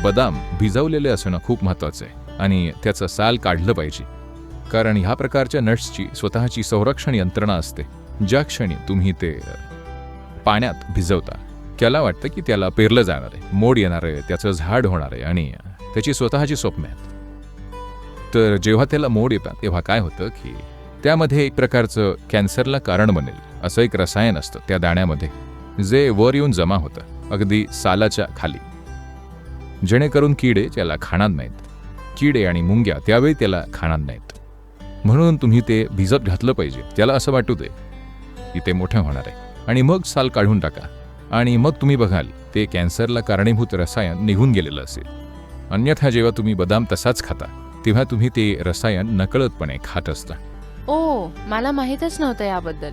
बदाम भिजवलेले असणं खूप महत्त्वाचं आहे आणि त्याचं साल काढलं पाहिजे, कारण ह्या प्रकारच्या नट्सची स्वतःची संरक्षण यंत्रणा असते. ज्या क्षणी तुम्ही ते पाण्यात भिजवता, त्याला वाटतं की त्याला पेरलं जाणार आहे, मोड येणार आहे, त्याचं झाड होणार आहे आणि त्याची स्वतःची स्वप्न आहेत. तर जेव्हा त्याला मोड येतात तेव्हा काय होतं की त्यामध्ये एक प्रकारचं कॅन्सरला कारण बनेल असं एक रसायन असतं त्या दाण्यामध्ये, जे वर येऊन जमा होतं अगदी सालाच्या खाली, जेणेकरून किडे त्याला खाणार नाहीत. किडे आणि मुंग्या त्यावेळी त्याला खाणार नाहीत. म्हणून तुम्ही ते भिजत घातलं पाहिजे. त्याला असं वाटू दे की ते मोठं होणार आहे आणि मग साल काढून टाका आणि मग तुम्ही बघाल ते कॅन्सरला कारणीभूत रसायन निघून गेलेलं असेल. अन्यथा जेव्हा तुम्ही बदाम तसाच खाता तेव्हा तुम्ही ते रसायन नकळतपणे खात असता. ओ, मला माहीतच नव्हतं याबद्दल.